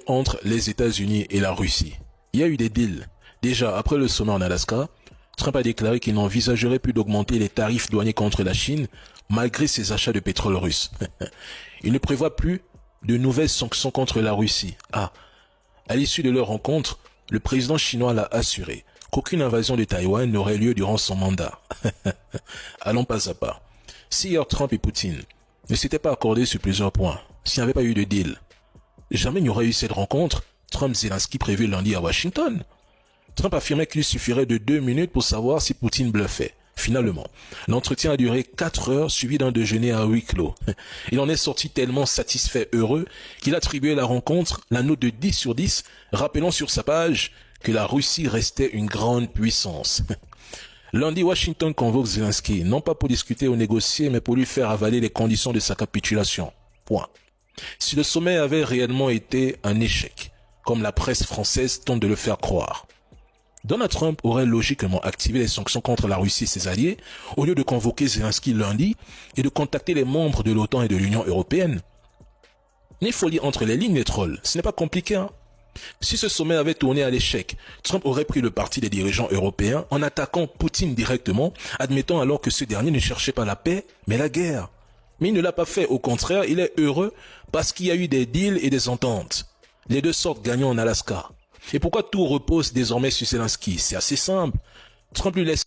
entre les États-Unis et la Russie. Il y a eu des deals. Déjà, après le sommet en Alaska, Trump a déclaré qu'il n'envisagerait plus d'augmenter les tarifs douaniers contre la Chine, malgré ses achats de pétrole russe. Il ne prévoit plus de nouvelles sanctions contre la Russie. À l'issue de leur rencontre, le président chinois l'a assuré qu'aucune invasion de Taïwan n'aurait lieu durant son mandat. Allons pas à pas. Si hier Trump et Poutine ne s'étaient pas accordés sur plusieurs points, s'il n'y avait pas eu de deal, jamais il n'y aurait eu cette rencontre Trump-Zelensky prévue lundi à Washington. Trump affirmait qu'il suffirait de 2 minutes pour savoir si Poutine bluffait. Finalement, l'entretien a duré 4 heures suivi d'un déjeuner à huis clos. Il en est sorti tellement satisfait, heureux, qu'il attribuait la rencontre la note de 10 sur 10, rappelant sur sa page que la Russie restait une grande puissance. Lundi, Washington convoque Zelensky, non pas pour discuter ou négocier, mais pour lui faire avaler les conditions de sa capitulation. Point. Si le sommet avait réellement été un échec, comme la presse française tente de le faire croire, Donald Trump aurait logiquement activé les sanctions contre la Russie et ses alliés, au lieu de convoquer Zelensky lundi et de contacter les membres de l'OTAN et de l'Union européenne. Mais il faut lire entre les lignes, les trolls. Ce n'est pas compliqué, hein. Si ce sommet avait tourné à l'échec, Trump aurait pris le parti des dirigeants européens en attaquant Poutine directement, admettant alors que ce dernier ne cherchait pas la paix, mais la guerre. Mais il ne l'a pas fait, au contraire, il est heureux parce qu'il y a eu des deals et des ententes. Les deux sortent gagnants en Alaska. Et pourquoi tout repose désormais sur Zelensky? C'est assez simple. Trump lui laisse